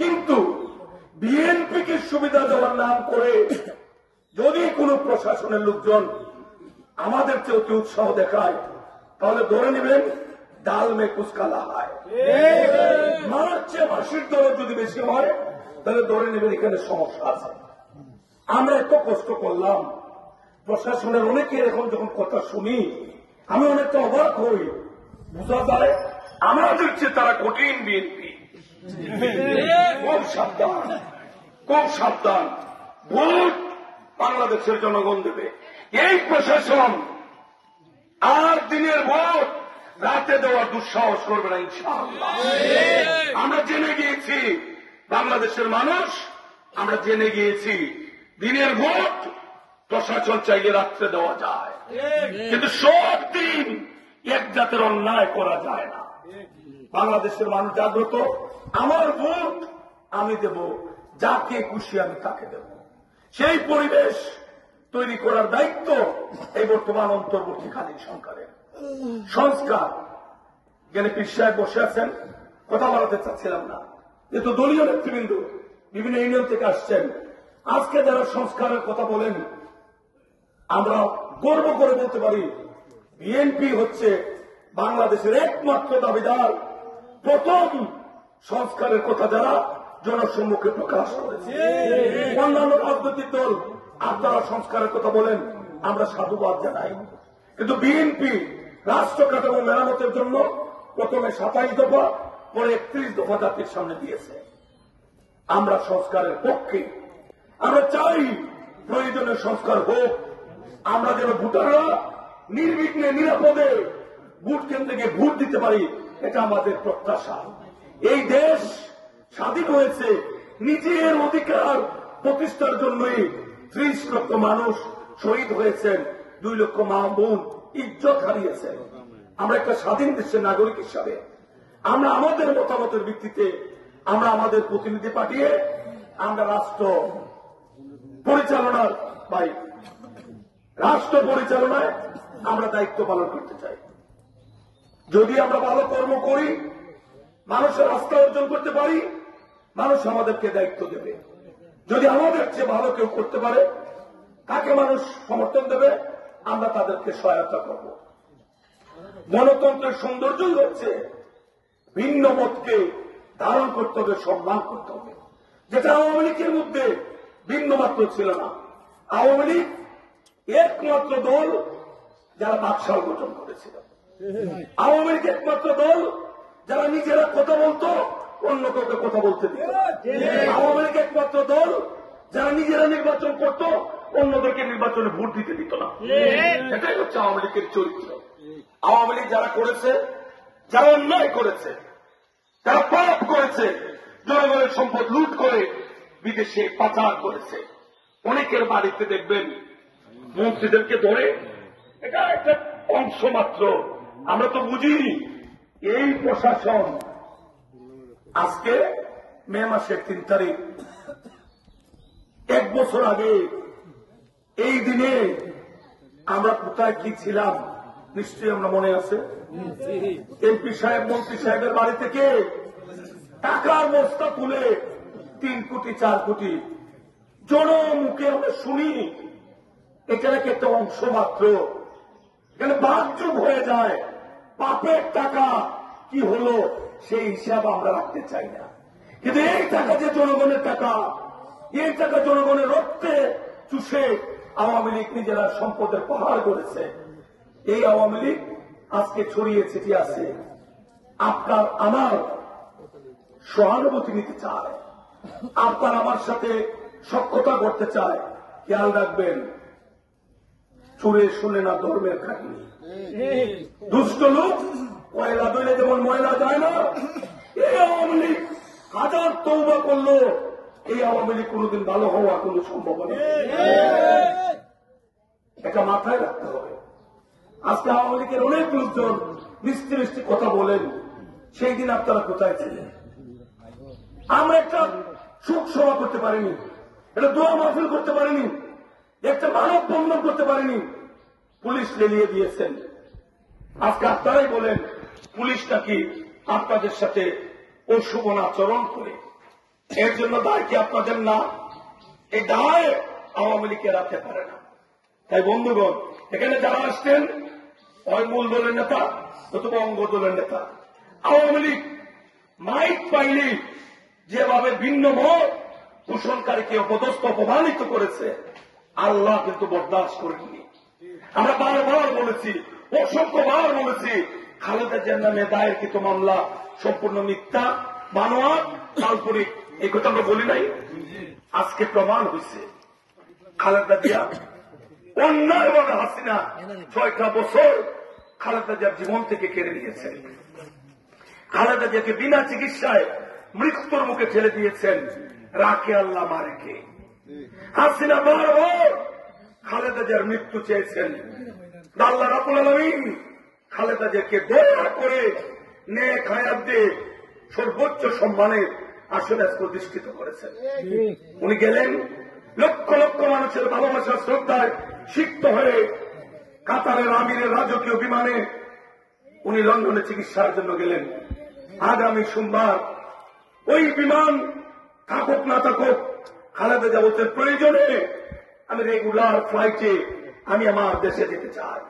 কিন্তু বিএনপিকে সুবিধা দেওয়ার নাম করে যদি কোনো প্রশাসনের লোকজন আমাদেরকে অতি উৎসাহ দেখায়, তাহলে ধরে নেবেন ডাল মে কুচকালা হয়। মার চেয়ে মাসির দরদ যদি বেশি হয়, তাহলে ধরে নেবেন এখানে সমস্যা আছে। আমরা এত কষ্ট করলাম, প্রশাসনের অনেকের এখন যখন কথা শুনি আমি অনেকটা অবাক হই। বোঝা যায় আমাদের চেয়ে তারা কঠিন বিএনপি। খুব সাবধান, খুব সাবধান। ভোট বাংলাদেশের জনগণ দেবে। এই প্রশাসন আর দিনের ভোট রাতে দেওয়ার দুঃসাহস করবে না ইনশাআল্লাহ। আমরা জেনে গিয়েছি, বাংলাদেশের মানুষ আমরা জেনে গিয়েছি, দিনের ভোট প্রশাসন চাইলে রাত্রে দেওয়া যায়, কিন্তু সব দিন এক জাতের অন্যায় করা যায় না। বাংলাদেশের মানুষ জাগ্রত। আমার ভোট আমি দেব, যাকে খুশি আমি তাকে দেব। সেই পরিবেশ তৈরি করার দায়িত্ব এই বর্তমান অন্তর্বর্তীকালীন সরকারের। সংস্কার, এখানে পীর সাহেব বসে আছেন, কথা বলাতে চাচ্ছিলাম না, যেহেতু দলীয় নেতৃবৃন্দ বিভিন্ন ইউনিয়ন থেকে আসছেন। আজকে যারা সংস্কারের কথা বলেন, আমরা গর্ব করে বলতে পারি বিএনপি হচ্ছে বাংলাদেশের একমাত্র দাবিদার। প্রথম সংস্কারের কথা যারা জনসম্মুখে প্রকাশ করেছে। অন্যান্য রাজনৈতিক দল আপনারা সংস্কারের কথা বলেন, আমরা সাধুবাদ জানাই, কিন্তু বিএনপি রাষ্ট্র কাঠামো মেরামতের জন্য প্রথমে 27 দফা, পরে 31 দফা জাতির সামনে দিয়েছে। আমরা সংস্কারের পক্ষে। আমরা চাই প্রয়োজনীয় সংস্কার হোক। আমরা যেন ভোটাররা নির্বিঘ্নে নিরাপদে ভোট কেন্দ্রে গিয়ে ভোট দিতে পারি, এটা আমাদের প্রত্যাশা। এই দেশ স্বাধীন হয়েছে নিজের অধিকার প্রতিষ্ঠার জন্যই। 30 লক্ষ মানুষ শহীদ হয়েছেন, 2 লক্ষ মা বোন ইজ্জত হারিয়েছেন। আমরা একটা স্বাধীন দেশের নাগরিক হিসাবে আমরা আমাদের মতামতের ভিত্তিতে আমরা আমাদের প্রতিনিধি পাঠিয়ে আমরা রাষ্ট্র পরিচালনায় আমরা দায়িত্ব পালন করতে চাই। যদি আমরা ভালো কর্ম করি, মানুষের আস্থা অর্জন করতে পারি, মানুষ আমাদেরকে দায়িত্ব দেবে। যদি আমাদের চেয়ে ভালো কেউ করতে পারে, তাকে মানুষ সমর্থন দেবে, আমরা তাদেরকে সহায়তা করব। গণতন্ত্রের সৌন্দর্য হচ্ছে ভিন্ন মতকে ধারণ করতে হবে, সম্মান করতে হবে, যেটা আওয়ামী লীগের মধ্যে ভিন্ন মাত্র ছিল না। আওয়ামী লীগ একমাত্র দল যারা বাকশাল গঠন করেছিল। আওয়ামী লীগ একমাত্র দল যারা নিজেরা কথা বলতো, অন্য কাউকে কথা বলতে দিত। আওয়ামী লীগ একমাত্র দল যারা নিজেরা নির্বাচন করত, অন্যদেরকে নির্বাচনে ভোট দিতে দিত না। এটাই হচ্ছে আওয়ামী লীগের চরিত্র। আওয়ামী লীগ যারা করেছে, যারা অন্যায় করেছে, যারা পাপ করেছে, জনগণের সম্পদ লুট করে বিদেশে পাচার করেছে, অনেকের বাড়িতে দেখবেন মন্ত্রীদেরকে ধরে, এটা একটা অংশ মাত্র। আমরা তো বুঝি এই প্রশাসন। আজকে মে মাসের 3 তারিখ, 1 বছর আগে এই দিনে আমরা কোথায় কি ছিলাম নিশ্চয়ই আমরা মনে আছে। এমপি সাহেব, মন্ত্রী সাহেবের বাড়ি থেকে টাকার বস্তা তুলে 3 কোটি 4 কোটি জনমুখে আমরা শুনি। এটা নাকি একটা অংশ মাত্র, এখানে বাকযুগ হয়ে যায়। পাপের টাকা কি হলো সেই হিসাব আমরা রাখতে চাই না। কিন্তু এই টাকা যে জনগণের টাকা, এই টাকা জনগণের রক্তে চুষে আওয়ামী লীগ নিজেরা সম্পদের পাহাড় করেছে। এই আওয়ামী লীগ আজকে ছড়িয়ে ছিটিয়ে আছে। আপনার আমার সহানুভূতি নিতে চায়, আপনার আমার সাথে সখ্যতা করতে চায়। খেয়াল রাখবেন, চুরে শুনে না ধর্মের কাহিনী। দুষ্ট লোক ময়লা দইলে যেমন ময়লা যায় না, এই আওয়ামী লীগ হাজার তওবা করলো, এই আওয়ামী লীগ কোনদিন ভালো হওয়া কোনো সম্ভাবনা এটা মাথায় রাখতে হবে। আজকে আওয়ামী লীগের অনেক লোকজন মিষ্টি মিষ্টি কথা বলেন, সেই দিন আপনারা কোথায় ছিলেন? আমরা একটা শোক সভা করতে পারিনি, একটা দোয়া মাহফিল করতে পারিনি, একটা মানব বন্ধন করতে পারিনি। পুলিশ লেলিয়ে দিয়েছেন। আজকে আপনারাই বলেন পুলিশ নাকি আপনাদের সাথে অশুভ আচরণ করে। এর জন্য দায় কি আপনাদের না? এই দায় আওয়ামী লীগকে রাখতে পারে না। তাই বন্ধুগণ, এখানে যারা আসছেন ওই মূল দলের নেতা অথবা অঙ্গ দলের নেতা। আওয়ামী লীগ মাইক পাইনি যেভাবে ভিন্ন মত পোষণকারীকে অপদস্থ অপমানিত করেছে, আল্লাহ কিন্তু বরদাস্ত করেননি। আমরা বারবার বলেছি, অসংখ্যবার বলেছি, খালেদা জিয়ার নামে দায়েরকৃত মামলা সম্পূর্ণ মিথ্যা, বানোয়াট, কাল্পনিক। এই কথা আমরা বলি নাই? আজকে প্রমাণ হয়েছে খালেদা জিয়া অন্যায়ভাবে হাসিনা 6টা বছর খালেদা জিয়ার জীবন থেকে কেড়ে নিয়েছেন। খালেদা জিয়াকে বিনা চিকিৎসায় মৃত্যুর মুখে ঠেলে দিয়েছেন। রাখে আল্লাহ মারেকে। হাসিনা বারবার খালেদা জিয়ার মৃত্যু চেয়েছেন। আল্লাহ রাব্বুল আলামিন খালেদা জিয়াকে দয়া করে নেক হায়াত দিয়ে সর্বোচ্চ সম্মানের আসনে প্রতিষ্ঠিত করেছেন। উনি গেলেন লক্ষ লক্ষ মানুষের ভালোবাসা শ্রদ্ধায় সিক্ত হয়ে কাতারের আমিরের রাজকীয় বিমানে উনি লন্ডনে চিকিৎসার জন্য গেলেন। আগামী সোমবার ওই বিমান থাকুক না থাকুক, খালেদা জিয়া বলছেন প্রয়োজনে আমি রেগুলার ফ্লাইটে আমি আমার দেশে যেতে চাই।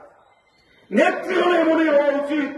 নেত্রী হলে মনে হওয়া উচিত